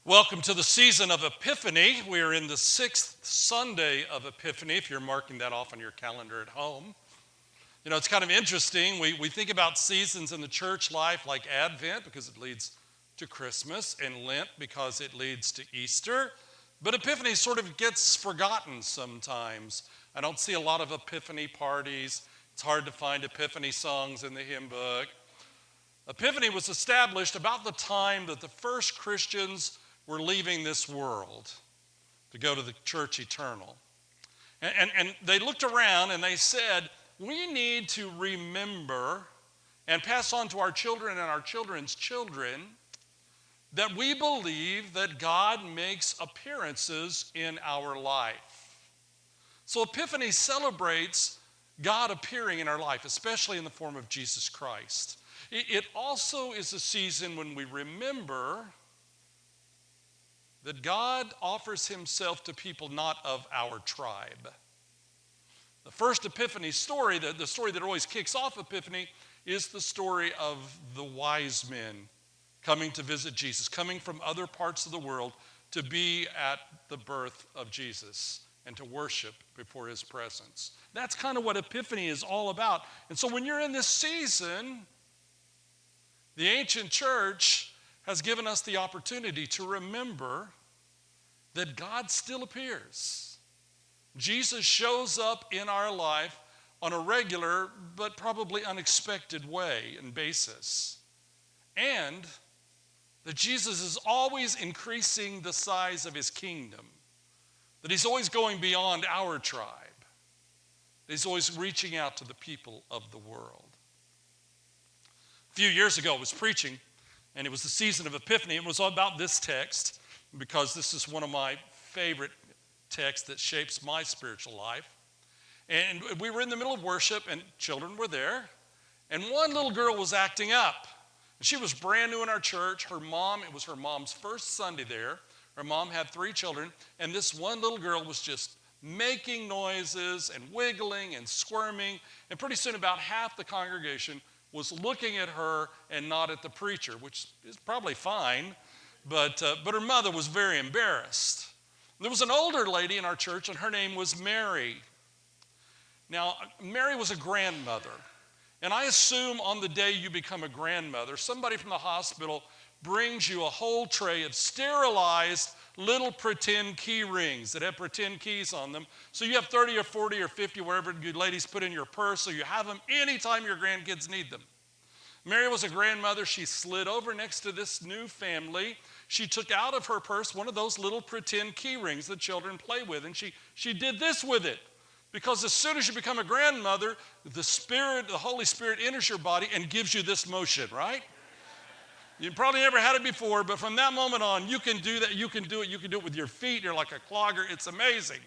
Welcome to the season of Epiphany. We are in the sixth Sunday of Epiphany, if you're marking that off on your calendar at home. You know, it's kind of interesting. We think about seasons in the church life like Advent because it leads to Christmas, and Lent because it leads to Easter. But Epiphany sort of gets forgotten sometimes. I don't see a lot of Epiphany parties. It's hard to find Epiphany songs in the hymn book. Epiphany was established about the time that the first Christians were leaving this world to go to the church eternal. And they looked around and they said, we need to remember and pass on to our children and our children's children that we believe that God makes appearances in our life. So Epiphany celebrates God appearing in our life, especially in the form of Jesus Christ. It also is a season when we remember that God offers himself to people not of our tribe. The first Epiphany story, the story that always kicks off Epiphany, is the story of the wise men coming to visit Jesus, coming from other parts of the world to be at the birth of Jesus and to worship before his presence. That's kind of what Epiphany is all about. And so when you're in this season, the ancient church has given us the opportunity to remember that God still appears. Jesus shows up in our life on a regular but probably unexpected way and basis. And that Jesus is always increasing the size of his kingdom. That he's always going beyond our tribe. That he's always reaching out to the people of the world. A few years ago I was preaching, and it was the season of Epiphany. It was all about this text, because this is one of my favorite texts that shapes my spiritual life. And we were in the middle of worship, and children were there, and one little girl was acting up. And she was brand new in our church. It was her mom's first Sunday there. Her mom had 3 children, and this one little girl was just making noises and wiggling and squirming, and pretty soon about half the congregation was looking at her and not at the preacher, which is probably fine, but her mother was very embarrassed. There was an older lady in our church, and her name was Mary. Now, Mary was a grandmother, and I assume on the day you become a grandmother, somebody from the hospital brings you a whole tray of sterilized little pretend key rings that have pretend keys on them. So you have 30 or 40 or 50, wherever you ladies put in your purse, so you have them anytime your grandkids need them. Mary was a grandmother. She slid over next to this new family. She took out of her purse one of those little pretend key rings that children play with, and she did this with it. Because as soon as you become a grandmother, the Holy Spirit enters your body and gives you this motion, right? You probably never had it before, but from that moment on, you can do that. You can do it. You can do it with your feet. You're like a clogger. It's amazing,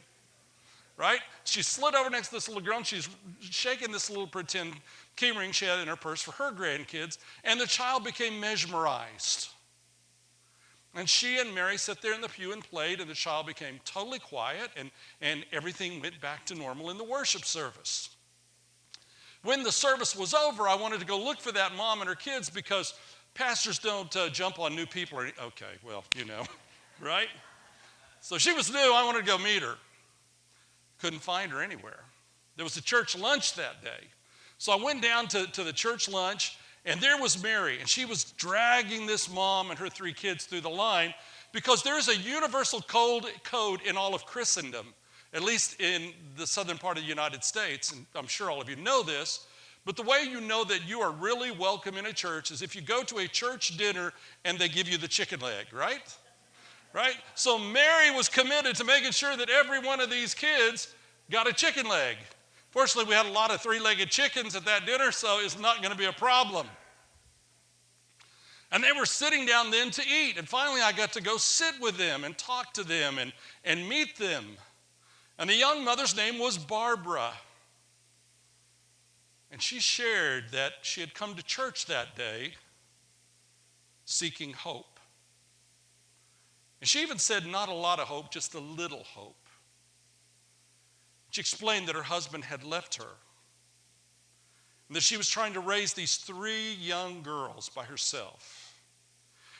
right? She slid over next to this little girl, and she's shaking this little pretend key ring she had in her purse for her grandkids, and the child became mesmerized. And she and Mary sat there in the pew and played, and the child became totally quiet, and everything went back to normal in the worship service. When the service was over, I wanted to go look for that mom and her kids, because pastors don't jump on new people. Okay, well, you know, right? So she was new. I wanted to go meet her. Couldn't find her anywhere. There was a church lunch that day. So I went down to the church lunch, and there was Mary, and she was dragging this mom and her 3 kids through the line, because there's a universal code in all of Christendom, at least in the southern part of the United States, and I'm sure all of you know this, but the way you know that you are really welcome in a church is if you go to a church dinner and they give you the chicken leg, right? Right? So Mary was committed to making sure that every one of these kids got a chicken leg. Fortunately, we had a lot of 3-legged chickens at that dinner, so it's not going to be a problem. And they were sitting down then to eat, and finally I got to go sit with them and talk to them and meet them. And the young mother's name was Barbara. And she shared that she had come to church that day seeking hope. And she even said not a lot of hope, just a little hope. She explained that her husband had left her, and that she was trying to raise these 3 young girls by herself.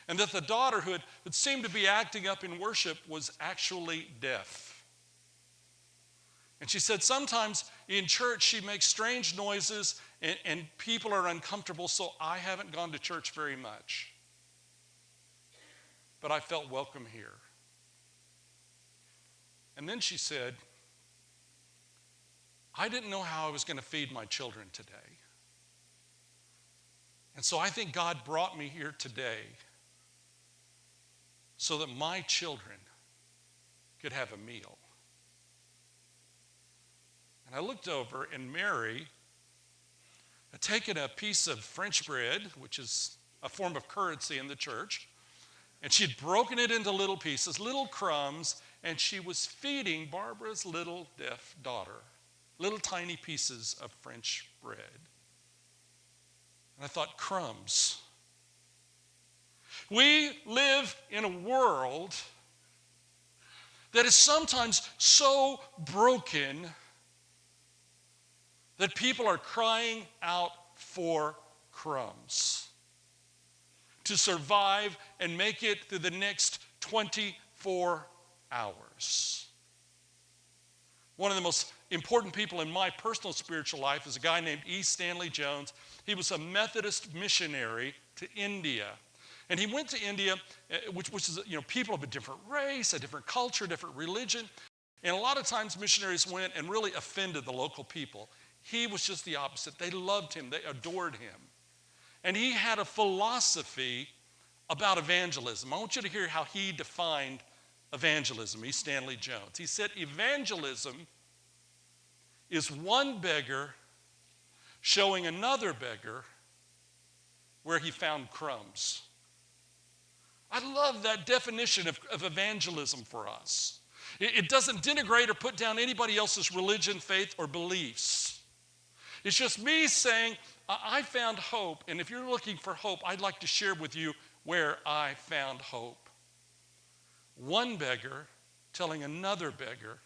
And that the daughter who had seemed to be acting up in worship was actually deaf. And she said sometimes in church she makes strange noises and people are uncomfortable, so I haven't gone to church very much. But I felt welcome here. And then she said, I didn't know how I was going to feed my children today. And so I think God brought me here today so that my children could have a meal. And I looked over, and Mary had taken a piece of French bread, which is a form of currency in the church, and she'd broken it into little pieces, little crumbs, and she was feeding Barbara's little deaf daughter little tiny pieces of French bread. And I thought, crumbs. We live in a world that is sometimes so broken that people are crying out for crumbs to survive and make it through the next 24 hours. One of the most important people in my personal spiritual life is a guy named E. Stanley Jones. He was a Methodist missionary to India. And he went to India, which is, people of a different race, a different culture, different religion. And a lot of times missionaries went and really offended the local people. He was just the opposite. They loved him. They adored him. And he had a philosophy about evangelism. I want you to hear how he defined evangelism, E. Stanley Jones. He said, evangelism is one beggar showing another beggar where he found crumbs. I love that definition of evangelism for us. It doesn't denigrate or put down anybody else's religion, faith, or beliefs. It's just me saying, I found hope, and if you're looking for hope, I'd like to share with you where I found hope. One beggar telling another beggar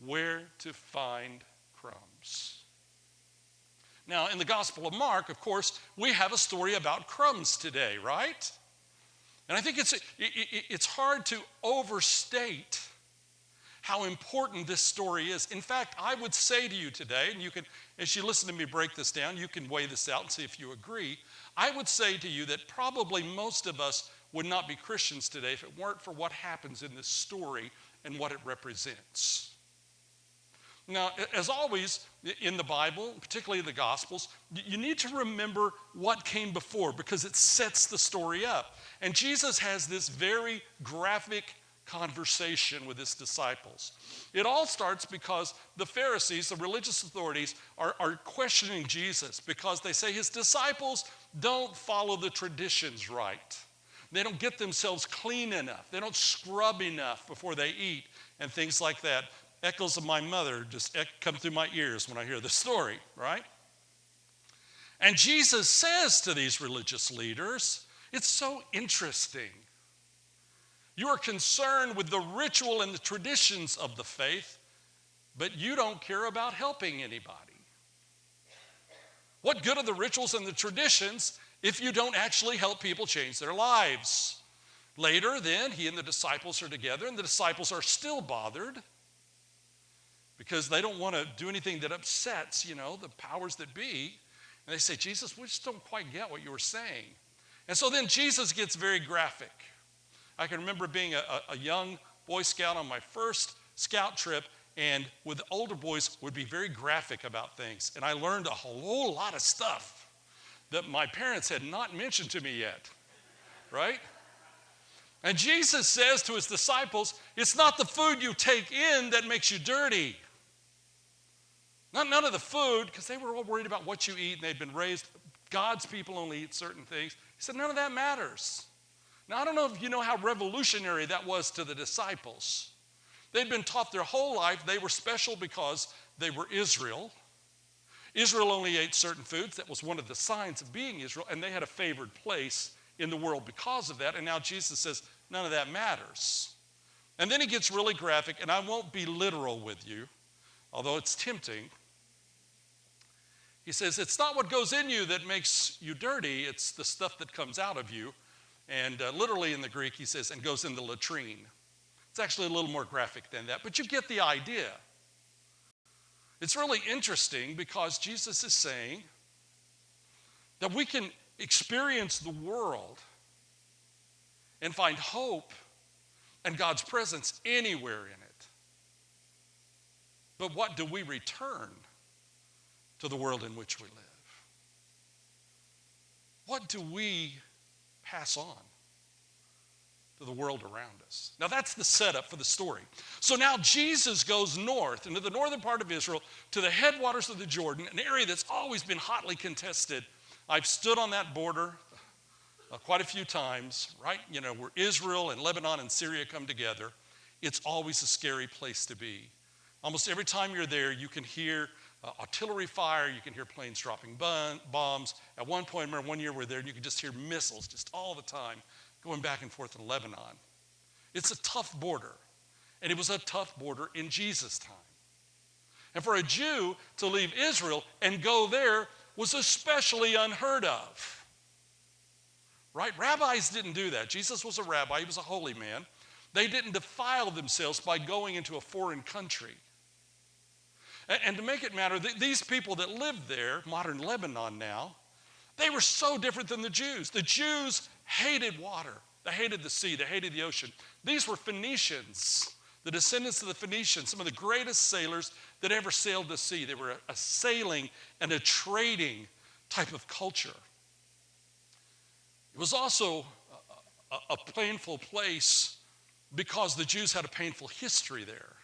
where to find crumbs. Now, in the Gospel of Mark, of course, we have a story about crumbs today, right? And I think it's hard to overstate how important this story is. In fact, I would say to you today, and you can, as you listen to me break this down, you can weigh this out and see if you agree. I would say to you that probably most of us would not be Christians today if it weren't for what happens in this story and what it represents. Now, as always in the Bible, particularly the Gospels, you need to remember what came before because it sets the story up. And Jesus has this very graphic conversation with his disciples. It all starts because the Pharisees, the religious authorities, are questioning Jesus because they say his disciples don't follow the traditions right. They don't get themselves clean enough. They don't scrub enough before they eat and things like that. Echoes of my mother just come through my ears when I hear the story, right? And Jesus says to these religious leaders, it's so interesting. You are concerned with the ritual and the traditions of the faith, but you don't care about helping anybody. What good are the rituals and the traditions if you don't actually help people change their lives? Later, then, he and the disciples are together, and the disciples are still bothered because they don't want to do anything that upsets, the powers that be. And they say, Jesus, we just don't quite get what you were saying. And so then Jesus gets very graphic. I can remember being a young Boy Scout on my first scout trip, and with older boys would be very graphic about things. And I learned a whole lot of stuff that my parents had not mentioned to me yet, right? And Jesus says to his disciples, it's not the food you take in that makes you dirty. None of the food, because they were all worried about what you eat, and they'd been raised, God's people only eat certain things. He said, none of that matters. Now, I don't know if you know how revolutionary that was to the disciples. They'd been taught their whole life they were special because they were Israel. Israel only ate certain foods. That was one of the signs of being Israel, and they had a favored place in the world because of that. And now Jesus says, none of that matters. And then he gets really graphic, and I won't be literal with you, although it's tempting. He says, it's not what goes in you that makes you dirty, it's the stuff that comes out of you. And literally in the Greek, he says, and goes in the latrine. It's actually a little more graphic than that, but you get the idea. It's really interesting because Jesus is saying that we can experience the world and find hope and God's presence anywhere in it. But what do we return to the world in which we live? What do we pass on to the world around us? Now that's the setup for the story. So now Jesus goes north into the northern part of Israel to the headwaters of the Jordan, an area that's always been hotly contested. I've stood on that border quite a few times, right? You know, where Israel and Lebanon and Syria come together. It's always a scary place to be. Almost every time you're there, you can hear artillery fire, you can hear planes dropping bombs. At one point, I remember one year we were there, and you could just hear missiles just all the time going back and forth in Lebanon. It's a tough border, and it was a tough border in Jesus' time. And for a Jew to leave Israel and go there was especially unheard of. Right? Rabbis didn't do that. Jesus was a rabbi. He was a holy man. They didn't defile themselves by going into a foreign country. And to make it matter, these people that lived there, modern Lebanon now, they were so different than the Jews. The Jews hated water. They hated the sea. They hated the ocean. These were Phoenicians, the descendants of the Phoenicians, some of the greatest sailors that ever sailed the sea. They were a sailing and a trading type of culture. It was also a painful place because the Jews had a painful history there.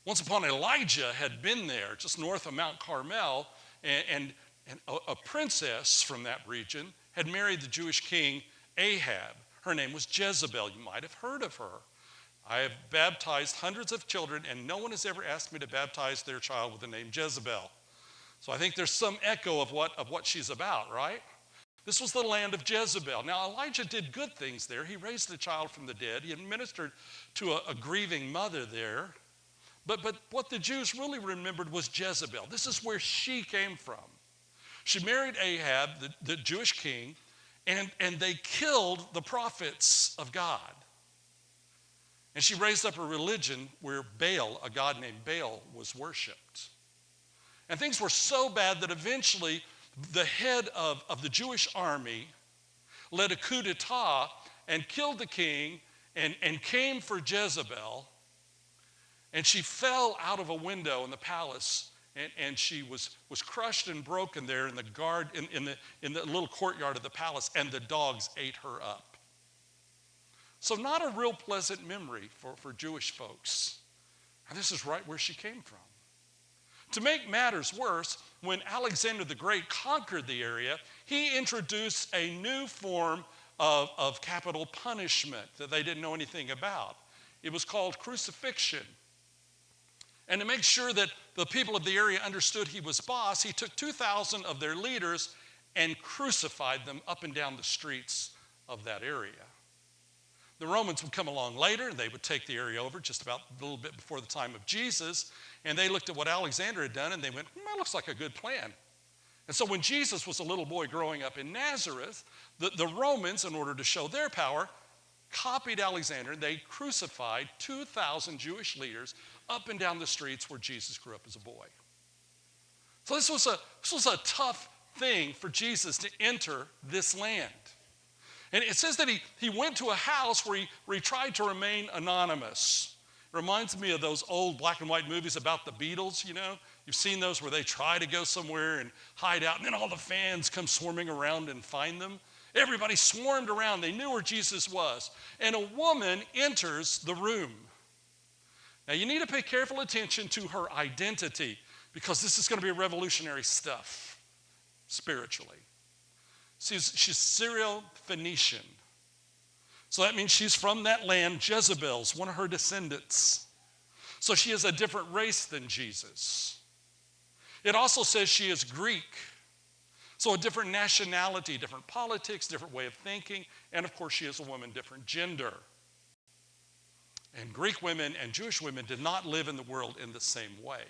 Once upon Elijah had been there just north of Mount Carmel, and a princess from that region had married the Jewish king Ahab. Her name was Jezebel. You might have heard of her. I have baptized hundreds of children, and no one has ever asked me to baptize their child with the name Jezebel. So I think there's some echo of what she's about, right? This was the land of Jezebel. Now, Elijah did good things there. He raised a child from the dead. He administered to a grieving mother there. But what the Jews really remembered was Jezebel. This is where she came from. She married Ahab, the Jewish king, and they killed the prophets of God. And she raised up a religion where Baal, a god named Baal, was worshipped. And things were so bad that eventually the head of the Jewish army led a coup d'etat and killed the king and came for Jezebel. And she fell out of a window in the palace, and she was crushed and broken there in the little courtyard of the palace, and the dogs ate her up. So not a real pleasant memory for Jewish folks. And this is right where she came from. To make matters worse, when Alexander the Great conquered the area, he introduced a new form of capital punishment that they didn't know anything about. It was called crucifixion. And to make sure that the people of the area understood he was boss, he took 2,000 of their leaders and crucified them up and down the streets of that area. The Romans would come along later, and they would take the area over just about a little bit before the time of Jesus, and they looked at what Alexander had done, and they went, that looks like a good plan. And so when Jesus was a little boy growing up in Nazareth, the Romans, in order to show their power, copied Alexander. They crucified 2,000 Jewish leaders up and down the streets where Jesus grew up as a boy. So this was a tough thing for Jesus to enter this land. And it says that he went to a house where he tried to remain anonymous. It reminds me of those old black and white movies about the Beatles, you know. You've seen those where they try to go somewhere and hide out, and then all the fans come swarming around and find them. Everybody swarmed around. They knew where Jesus was. And a woman enters the room. Now, you need to pay careful attention to her identity, because this is going to be revolutionary stuff spiritually. She's Syro-Phoenician. So that means she's from that land. Jezebel's one of her descendants. So she is a different race than Jesus. It also says she is Greek. So a different nationality, different politics, different way of thinking. And of course, she is a woman, different gender. And Greek women and Jewish women did not live in the world in the same way.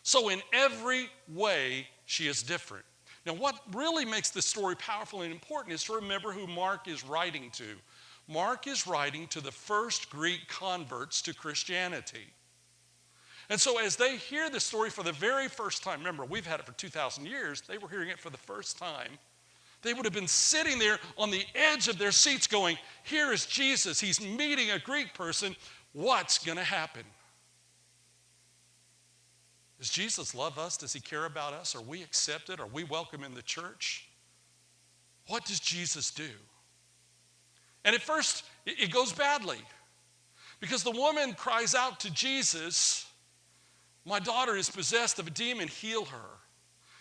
So in every way, she is different. Now, what really makes this story powerful and important is to remember who Mark is writing to. Mark is writing to the first Greek converts to Christianity. And so as they hear this story for the very first time, remember, we've had it for 2,000 years, they were hearing it for the first time. They would have been sitting there on the edge of their seats going, here is Jesus, he's meeting a Greek person, what's going to happen? Does Jesus love us? Does he care about us? Are we accepted? Are we welcome in the church? What does Jesus do? And at first, it goes badly. Because the woman cries out to Jesus, my daughter is possessed of a demon, heal her.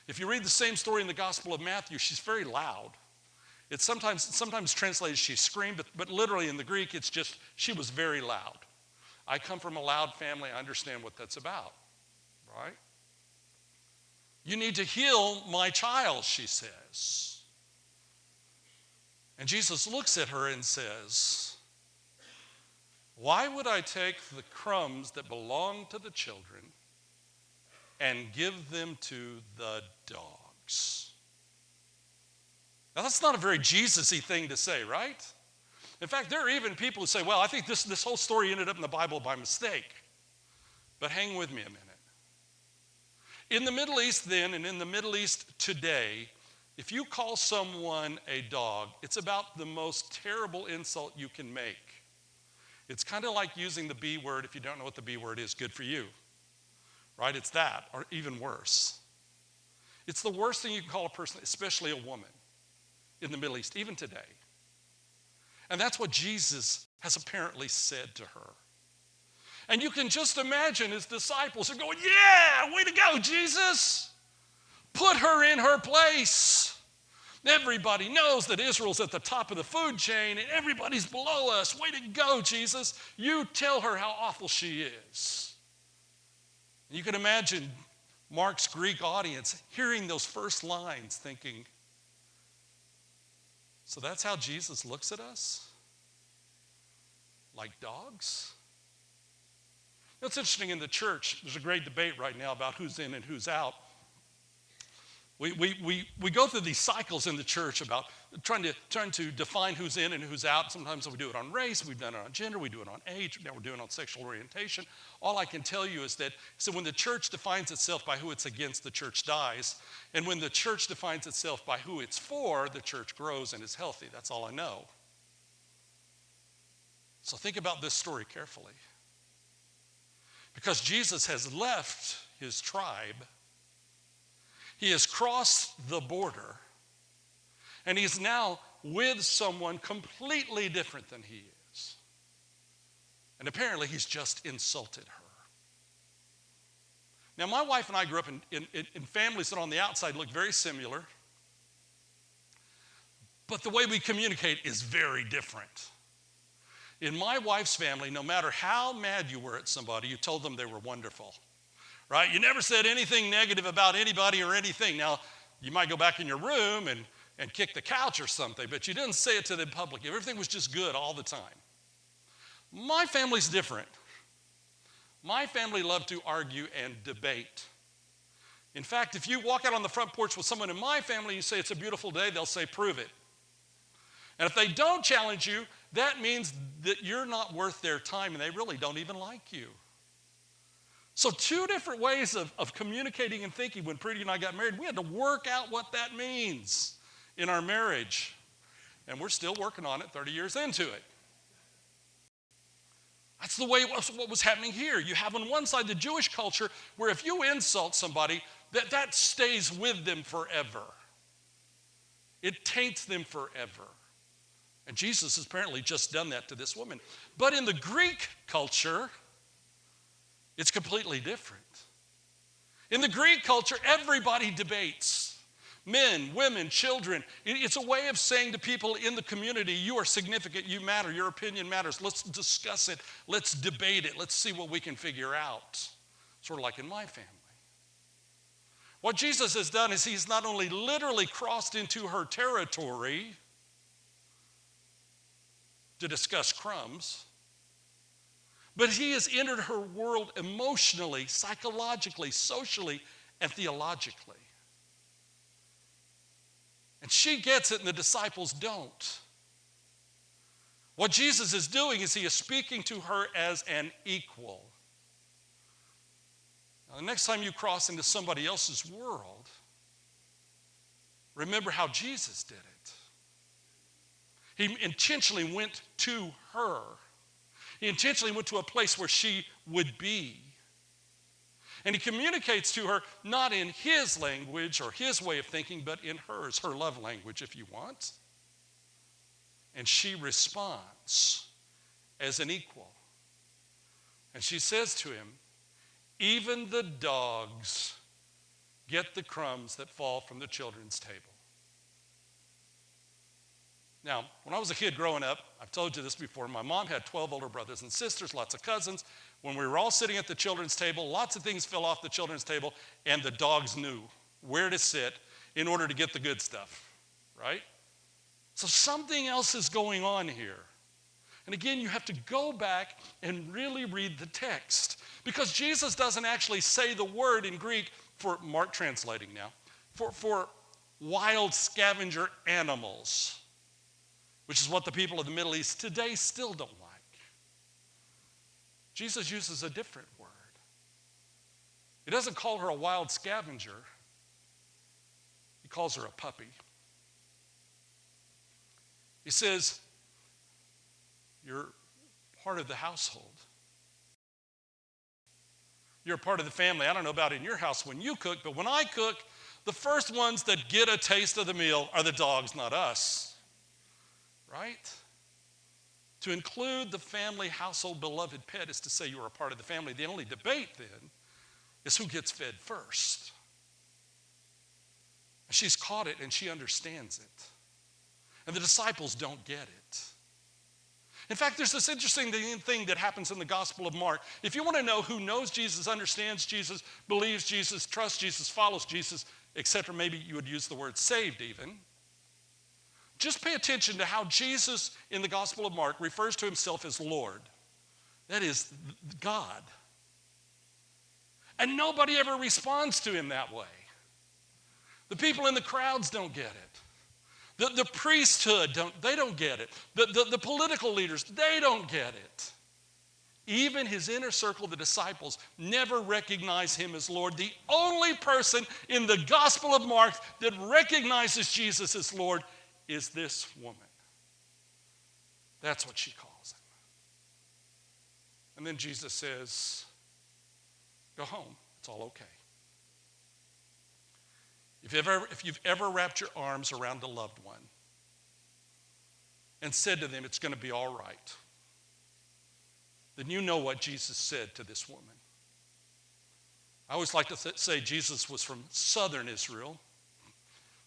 If you read the same story in the Gospel of Matthew, she's very loud. It's sometimes translated she screamed, but literally in the Greek, it's just she was very loud. I come from a loud family. I understand what that's about. Right? You need to heal my child, she says. And Jesus looks at her and says, why would I take the crumbs that belong to the children and give them to the dogs? Now, that's not a very Jesus-y thing to say, right? In fact, there are even people who say, well, I think this whole story ended up in the Bible by mistake. But hang with me a minute. In the Middle East then, and in the Middle East today, if you call someone a dog, it's about the most terrible insult you can make. It's kind of like using the B word. If you don't know what the B word is, good for you. Right? It's that, or even worse. It's the worst thing you can call a person, especially a woman, in the Middle East, even today. And that's what Jesus has apparently said to her. And you can just imagine his disciples are going, yeah, way to go, Jesus. Put her in her place. Everybody knows that Israel's at the top of the food chain and everybody's below us. Way to go, Jesus. You tell her how awful she is. And you can imagine Mark's Greek audience hearing those first lines thinking, so that's how Jesus looks at us? Like dogs? It's interesting in the church, there's a great debate right now about who's in and who's out. We go through these cycles in the church about trying to define who's in and who's out. Sometimes we do it on race, we've done it on gender, we do it on age, now we're doing it on sexual orientation. All I can tell you is that, so when the church defines itself by who it's against, the church dies. And when the church defines itself by who it's for, the church grows and is healthy. That's all I know. So think about this story carefully. Because Jesus has left his tribe, he has crossed the border, and he's now with someone completely different than he is. And apparently he's just insulted her. Now, my wife and I grew up in families that on the outside look very similar, but the way we communicate is very different. In my wife's family, no matter how mad you were at somebody, you told them they were wonderful, right? You never said anything negative about anybody or anything. Now, you might go back in your room and kick the couch or something, but you didn't say it to them publicly. Everything was just good all the time. My family's different. My family loved to argue and debate. In fact, if you walk out on the front porch with someone in my family, you say it's a beautiful day, they'll say, prove it. And if they don't challenge you, that means that you're not worth their time and they really don't even like you. So two different ways of communicating and thinking. When Preeti and I got married, we had to work out what that means in our marriage. And we're still working on it 30 years into it. That's the way what was happening here. You have on one side the Jewish culture where if you insult somebody, that stays with them forever. It taints them forever. And Jesus has apparently just done that to this woman. But in the Greek culture, it's completely different. In the Greek culture, everybody debates. Men, women, children. It's a way of saying to people in the community, you are significant, you matter, your opinion matters. Let's discuss it, let's debate it, let's see what we can figure out. Sort of like in my family. What Jesus has done is he's not only literally crossed into her territory to discuss crumbs, but he has entered her world emotionally, psychologically, socially, and theologically. And she gets it and the disciples don't. What Jesus is doing is he is speaking to her as an equal. Now, the next time you cross into somebody else's world, remember how Jesus did it. He intentionally went to her. He intentionally went to a place where she would be. And he communicates to her not in his language or his way of thinking, but in hers, her love language, if you want. And she responds as an equal. And she says to him, even the dogs get the crumbs that fall from the children's table. Now, when I was a kid growing up, I've told you this before, my mom had 12 older brothers and sisters, lots of cousins. When we were all sitting at the children's table, lots of things fell off the children's table, and the dogs knew where to sit in order to get the good stuff, right? So something else is going on here. And again, you have to go back and really read the text, because Jesus doesn't actually say the word in Greek, for Mark translating now, for wild scavenger animals, which is what the people of the Middle East today still don't like. Jesus uses a different word. He doesn't call her a wild scavenger. He calls her a puppy. He says, you're part of the household. You're a part of the family. I don't know about in your house when you cook, but when I cook, the first ones that get a taste of the meal are the dogs, not us. Right? To include the family, household, beloved pet is to say you are a part of the family. The only debate then is who gets fed first. And she's caught it and she understands it. And the disciples don't get it. In fact, there's this interesting thing that happens in the Gospel of Mark. If you want to know who knows Jesus, understands Jesus, believes Jesus, trusts Jesus, follows Jesus, etc., maybe you would use the word saved even. Just pay attention to how Jesus in the Gospel of Mark refers to himself as Lord. That is God. And nobody ever responds to him that way. The people in the crowds don't get it. The priesthood, they don't get it. The political leaders, they don't get it. Even his inner circle, the disciples, never recognize him as Lord. The only person in the Gospel of Mark that recognizes Jesus as Lord is this woman. That's what she calls him. And then Jesus says, go home. It's all okay. If you've ever wrapped your arms around a loved one and said to them, it's going to be all right, then you know what Jesus said to this woman. I always like to say Jesus was from southern Israel,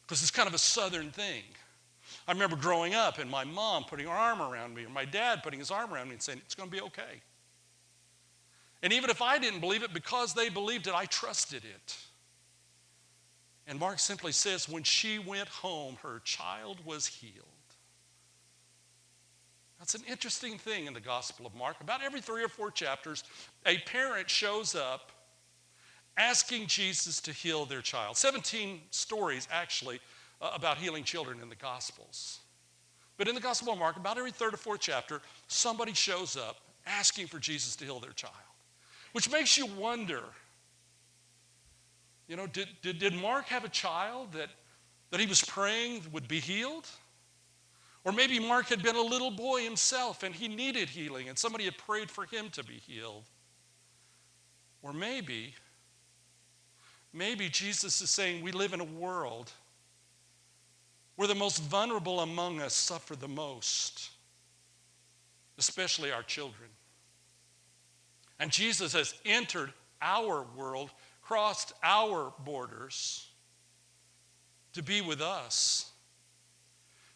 because it's kind of a southern thing. I remember growing up and my mom putting her arm around me, or my dad putting his arm around me and saying, it's going to be okay. And even if I didn't believe it, because they believed it, I trusted it. And Mark simply says, when she went home, her child was healed. That's an interesting thing in the Gospel of Mark. About every 3 or 4 chapters, a parent shows up asking Jesus to heal their child. 17 stories, actually, about healing children in the Gospels. But in the Gospel of Mark, about every 3rd or 4th chapter, somebody shows up asking for Jesus to heal their child. Which makes you wonder, you know, did Mark have a child that he was praying would be healed? Or maybe Mark had been a little boy himself and he needed healing and somebody had prayed for him to be healed. Or maybe Jesus is saying we live in a world where the most vulnerable among us suffer the most, especially our children. And Jesus has entered our world, crossed our borders to be with us,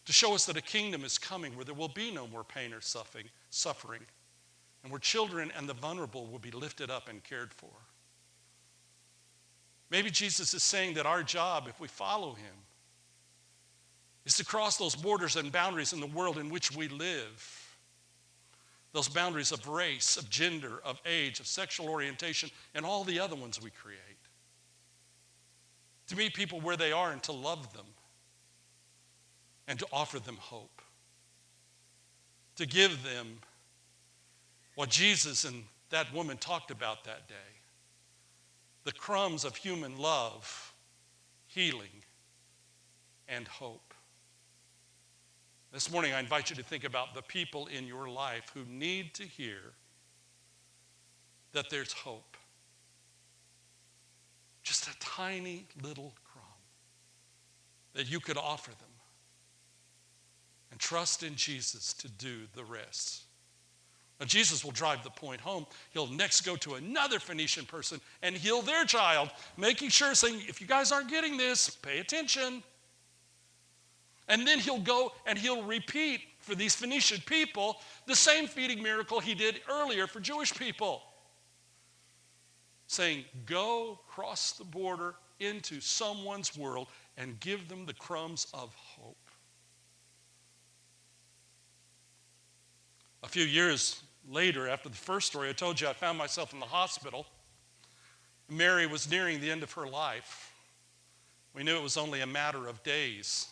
to show us that a kingdom is coming where there will be no more pain or suffering, and where children and the vulnerable will be lifted up and cared for. Maybe Jesus is saying that our job, if we follow him, is to cross those borders and boundaries in the world in which we live. Those boundaries of race, of gender, of age, of sexual orientation, and all the other ones we create. To meet people where they are and to love them. and to offer them hope, to give them what Jesus and that woman talked about that day, the crumbs of human love, healing, and hope. This morning, I invite you to think about the people in your life who need to hear that there's hope. Just a tiny little crumb that you could offer them. And trust in Jesus to do the rest. Now, Jesus will drive the point home. He'll next go to another Phoenician person and heal their child, making sure, saying, if you guys aren't getting this, pay attention. And then he'll go and he'll repeat for these Phoenician people the same feeding miracle he did earlier for Jewish people. Saying, go cross the border into someone's world and give them the crumbs of hope. A few years later, after the first story, I told you I found myself in the hospital. Mary was nearing the end of her life. We knew it was only a matter of days.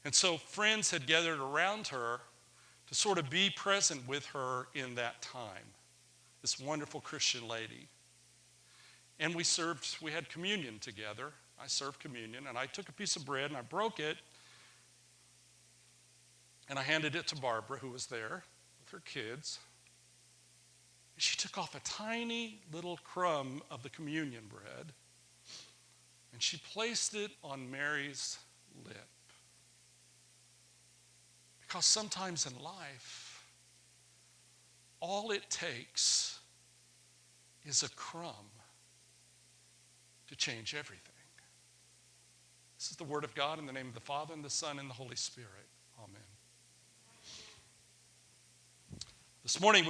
And so friends had gathered around her to sort of be present with her in that time. This wonderful Christian lady. And we had communion together. I served communion, and I took a piece of bread and I broke it, and I handed it to Barbara, who was there with her kids. And she took off a tiny little crumb of the communion bread, and she placed it on Mary's lip. Because sometimes in life, all it takes is a crumb to change everything. This is the word of God in the name of the Father, and the Son, and the Holy Spirit. Amen. This morning we